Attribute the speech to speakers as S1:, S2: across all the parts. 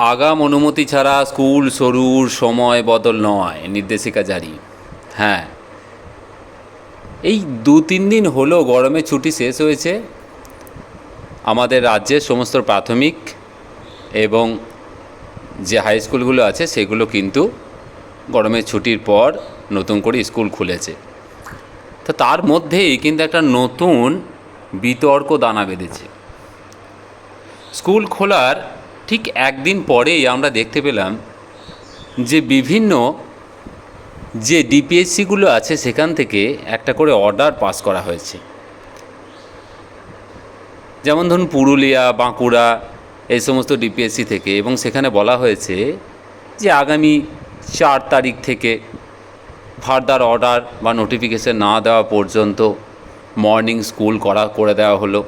S1: আগাম অনুমতি ছাড়া স্কুল শুরুর সময় বদল নয়, নির্দেশিকা জারি। হ্যাঁ, এই 2-3 দিন হলো গরমের ছুটি শেষ হয়েছে। আমাদের রাজ্যের সমস্ত প্রাথমিক এবং যে হাই স্কুলগুলো আছে সেগুলো কিন্তু গরমের ছুটির পর নতুন করে স্কুল খুলেছে। তো তার মধ্যেই কিন্তু একটা নতুন বিতর্ক দানা বেঁধেছে। স্কুল খোলার ঠিক একদিন পরেই আমরা দেখতে পেলাম যে বিভিন্ন যে ডিপিএসসিগুলো আছে সেখান থেকে একটা করে অর্ডার পাস করা হয়েছে। যেমন ধরুন পুরুলিয়া, বাঁকুড়া এই সমস্ত ডিপিএসসি থেকে, এবং সেখানে বলা হয়েছে যে আগামী 4 তারিখ থেকে ফার্দার অর্ডার বা নোটিফিকেশন না দেওয়া পর্যন্ত মর্নিং স্কুল করে দেওয়া হলো।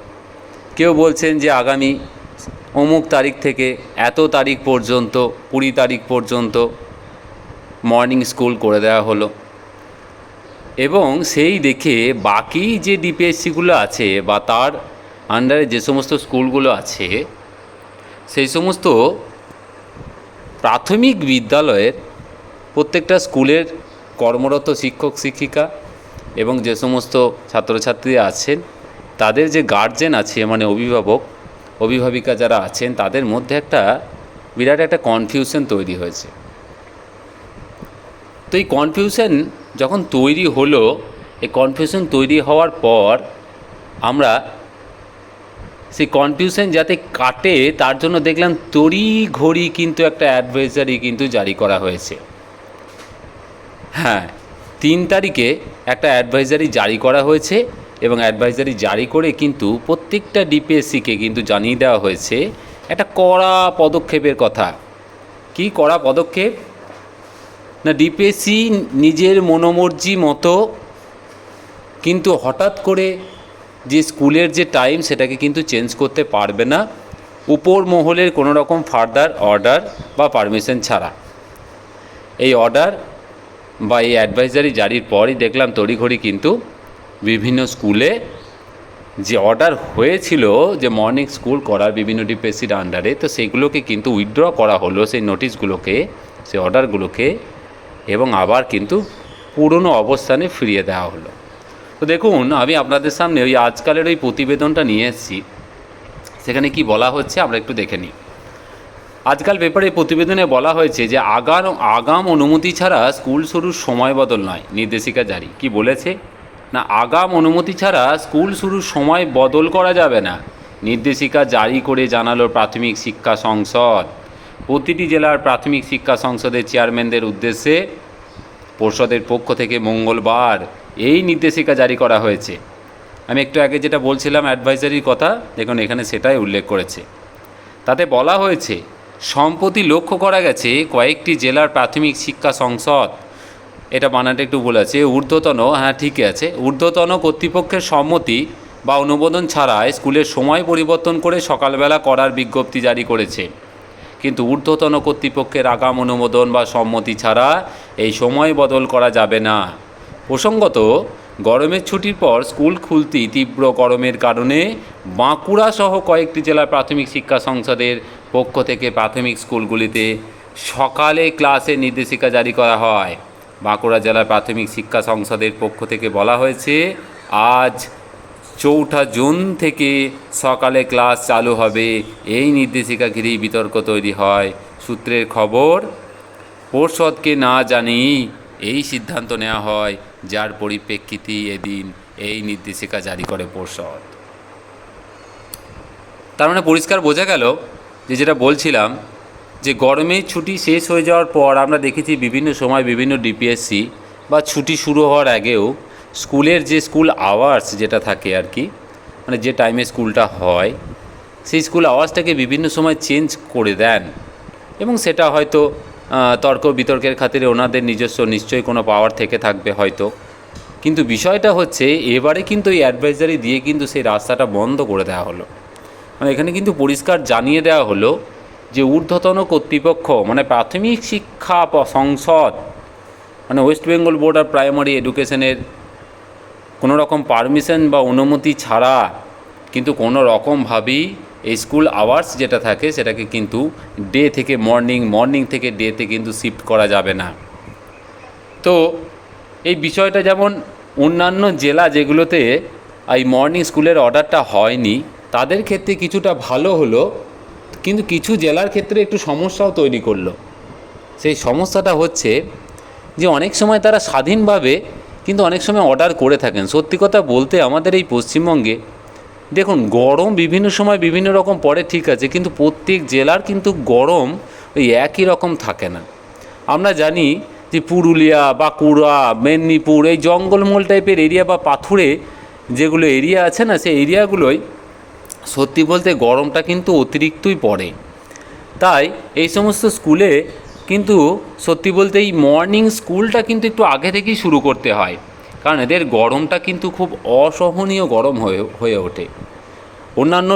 S1: কেউ বলছেন যে আগামী অমুক তারিখ থেকে এত তারিখ পর্যন্ত 20 তারিখ পর্যন্ত মর্নিং স্কুল করে দেওয়া হলো। এবং সেই দেখে বাকি যে ডিপিএসসিগুলো আছে বা তার আন্ডারে যে সমস্ত স্কুলগুলো আছে সেই সমস্ত প্রাথমিক বিদ্যালয়ের প্রত্যেকটা স্কুলের কর্মরত শিক্ষক শিক্ষিকা এবং যে সমস্ত ছাত্রছাত্রী আছেন তাদের যে গার্জেন আছে, মানে অভিভাবিকা যারা আছেন, তাদের মধ্যে একটা বিরাট একটা কনফিউশন তৈরি হয়েছে। তো এই কনফিউশন যখন তৈরি হলো, এই কনফিউশন তৈরি হওয়ার পর আমরা সেই কনফিউশন যাতে কাটে তার জন্য দেখলাম তড়িঘড়ি কিন্তু একটা অ্যাডভাইজারি কিন্তু জারি করা হয়েছে। হ্যাঁ, 3 তারিখে একটা অ্যাডভাইজারি জারি করা হয়েছে এবং অ্যাডভাইজারি জারি করে কিন্তু প্রত্যেকটা ডিপিএসসিকে কিন্তু জানিয়ে দেওয়া হয়েছে একটা কড়া পদক্ষেপের কথা। কি কড়া পদক্ষেপ? না, ডিপিএসসি নিজের মনোমর্জি মতো কিন্তু হঠাৎ করে যে স্কুলের যে টাইম সেটাকে কিন্তু চেঞ্জ করতে পারবে না, উপর মহলের কোনো রকম ফার্দার অর্ডার বা পারমিশন ছাড়া। এই অর্ডার বা এই অ্যাডভাইজারি জারির পরই দেখলাম তড়িঘড়ি কিন্তু বিভিন্ন স্কুলে যে অর্ডার হয়েছিল যে মর্নিং স্কুল করার বিভিন্ন ডিপিএসসির আন্ডারে, তো সেইগুলোকে কিন্তু উইথড্র করা হলো, সেই নোটিশগুলোকে, সেই অর্ডারগুলোকে, এবং আবার কিন্তু পুরনো অবস্থানে ফিরিয়ে দেওয়া হলো। তো দেখুন, আমি আপনাদের সামনে ওই আজকালের ওই প্রতিবেদনটা নিয়ে এসেছি। সেখানে কি বলা হচ্ছে আমরা একটু দেখে নিই। আজকাল পেপারে প্রতিবেদনে বলা হয়েছে যে আগাম অনুমতি ছাড়া স্কুল শুরুর সময় বদল নয়, নির্দেশিকা জারি। কি বলেছে না, আগাম অনুমতি ছাড়া স্কুল শুরুর সময় বদল করা যাবে না, নির্দেশিকা জারি করে জানালো প্রাথমিক শিক্ষা সংসদ। প্রতিটি জেলার প্রাথমিক শিক্ষা সংসদের চেয়ারম্যানদের উদ্দেশ্যে পর্ষদের পক্ষ থেকে মঙ্গলবার এই নির্দেশিকা জারি করা হয়েছে। আমি একটু আগে যেটা বলছিলাম অ্যাডভাইজারির কথা, দেখুন এখানে সেটাই উল্লেখ করেছে। তাতে বলা হয়েছে, সম্প্রতি লক্ষ্য করা গেছে কয়েকটি জেলার প্রাথমিক শিক্ষা সংসদ, এটা বানানটা একটু ভুল আছে, ঊর্ধ্বতন, হ্যাঁ ঠিকই আছে, ঊর্ধ্বতন কর্তৃপক্ষের সম্মতি বা অনুমোদন ছাড়াই স্কুলের সময় পরিবর্তন করে সকালবেলা করার বিজ্ঞপ্তি জারি করেছে। কিন্তু ঊর্ধ্বতন কর্তৃপক্ষের আগাম অনুমোদন বা সম্মতি ছাড়া এই সময় বদল করা যাবে না। প্রসঙ্গত, গরমের ছুটির পর স্কুল খুলতেই তীব্র গরমের কারণে বাঁকুড়া সহ কয়েকটি জেলার প্রাথমিক শিক্ষা সংসদের পক্ষ থেকে প্রাথমিক স্কুলগুলিতে সকালে ক্লাসের নির্দেশিকা জারি করা হয়। বাঁকুড়া জেলার প্রাথমিক শিক্ষা সংসদের পক্ষ থেকে বলা হয়েছে, আজ 4 জুন থেকে সকালে ক্লাস চালু হবে। এই নির্দেশিকা ঘিরেই বিতর্ক তৈরি হয়। সূত্রের খবর, পর্ষদকে না জানিয়েই এই সিদ্ধান্ত নেওয়া হয়, যার পরিপ্রেক্ষিতে এদিন এই নির্দেশিকা জারি করে পর্ষদ। তার মানে পরিষ্কার বোঝা গেল যে যেটা বলছিলাম, যে গরমের ছুটি শেষ হয়ে যাওয়ার পর আমরা দেখেছি বিভিন্ন সময় বিভিন্ন ডিপিএসসি বা ছুটি শুরু হওয়ার আগেও স্কুলের যে স্কুল আওয়ার্স যেটা থাকে আর কি, মানে যে টাইমে স্কুলটা হয় সেই স্কুল আওয়ার্সটাকে বিভিন্ন সময় চেঞ্জ করে দেন, এবং সেটা হয়তো তর্ক বিতর্কের খাতিরে ওনাদের নিজস্ব নিশ্চয়ই কোনো পাওয়ার থেকে থাকবে হয়তো। কিন্তু বিষয়টা হচ্ছে, এবারে কিন্তু এই অ্যাডভাইজারি দিয়ে কিন্তু সেই রাস্তাটা বন্ধ করে দেওয়া হলো। মানে এখানে কিন্তু পরিষ্কার জানিয়ে দেওয়া হলো যে ঊর্ধ্বতন কর্তৃপক্ষ, মানে প্রাথমিক শিক্ষা সংসদ, মানে West Bengal board of primary এডুকেশনের কোনো রকম পারমিশন বা অনুমতি ছাড়া কিন্তু কোনো রকমভাবেই এই স্কুল আওয়ার্স যেটা থাকে সেটাকে কিন্তু ডে থেকে মর্নিং থেকে ডেতে কিন্তু শিফট করা যাবে না। তো এই বিষয়টা যেমন অন্যান্য জেলা যেগুলোতে এই মর্নিং স্কুলের অর্ডারটা হয়নি তাদের ক্ষেত্রে কিছুটা ভালো হলো, কিন্তু কিছু জেলার ক্ষেত্রে একটু সমস্যাও তৈরি করলো। সেই সমস্যাটা হচ্ছে যে অনেক সময় তারা স্বাধীনভাবে কিন্তু অনেক সময় অর্ডার করে থাকেন। সত্যি কথা বলতে আমাদের এই পশ্চিমবঙ্গে দেখুন গরম বিভিন্ন সময় বিভিন্ন রকম পড়ে, ঠিক আছে, কিন্তু প্রত্যেক জেলার কিন্তু গরম ওই একই রকম থাকে না। আমরা জানি যে পুরুলিয়া, বাঁকুড়া, মেদিনীপুর এই জঙ্গলমহল টাইপের এরিয়া বা পাথুরে যেগুলো এরিয়া আছে না, সেই এরিয়াগুলোই সত্যি বলতে গরমটা কিন্তু অতিরিক্তই পড়ে। তাই এই সমস্ত স্কুলে কিন্তু সত্যি বলতে এই মর্নিং স্কুলটা কিন্তু একটু আগে থেকেই শুরু করতে হয়, কারণ এদের গরমটা কিন্তু খুব অসহনীয় গরম হয়ে ওঠে। অন্যান্য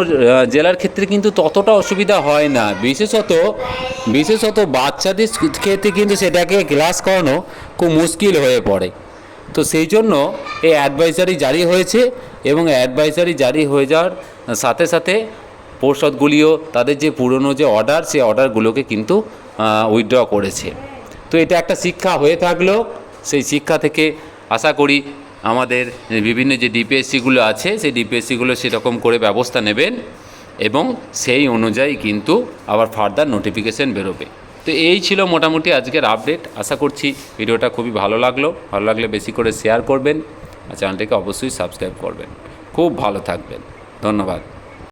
S1: জেলার ক্ষেত্রে কিন্তু ততটা অসুবিধা হয় না, বিশেষত বাচ্চাদের ক্ষেত্রে কিন্তু সেটাকে ক্লাস করানো খুব মুশকিল হয়ে পড়ে। তো সেই জন্য এই অ্যাডভাইজারি জারি হয়েছে, এবং অ্যাডভাইজারি জারি হয়ে যাওয়ার সাথে সাথে পর্ষদগুলিও তাদের যে পুরনো যে অর্ডার, সেই অর্ডারগুলোকে কিন্তু উইথড্র করেছে। তো এটা একটা শিক্ষা হয়ে থাকলো। সেই শিক্ষা থেকে আশা করি আমাদের বিভিন্ন যে ডিপিএসসিগুলো আছে সেই ডিপিএসসিগুলো সেরকম করে ব্যবস্থা নেবেন, এবং সেই অনুযায়ী কিন্তু আবার ফার্দার নোটিফিকেশান বেরোবে। তো এই ছিল মোটামুটি আজকের আপডেট। আশা করছি ভিডিওটা খুবই ভালো লাগলে বেশি করে শেয়ার করবেন, আর চ্যানেলটিকে অবশ্যই সাবস্ক্রাইব করবেন। খুব ভালো থাকবেন, ধন্যবাদ।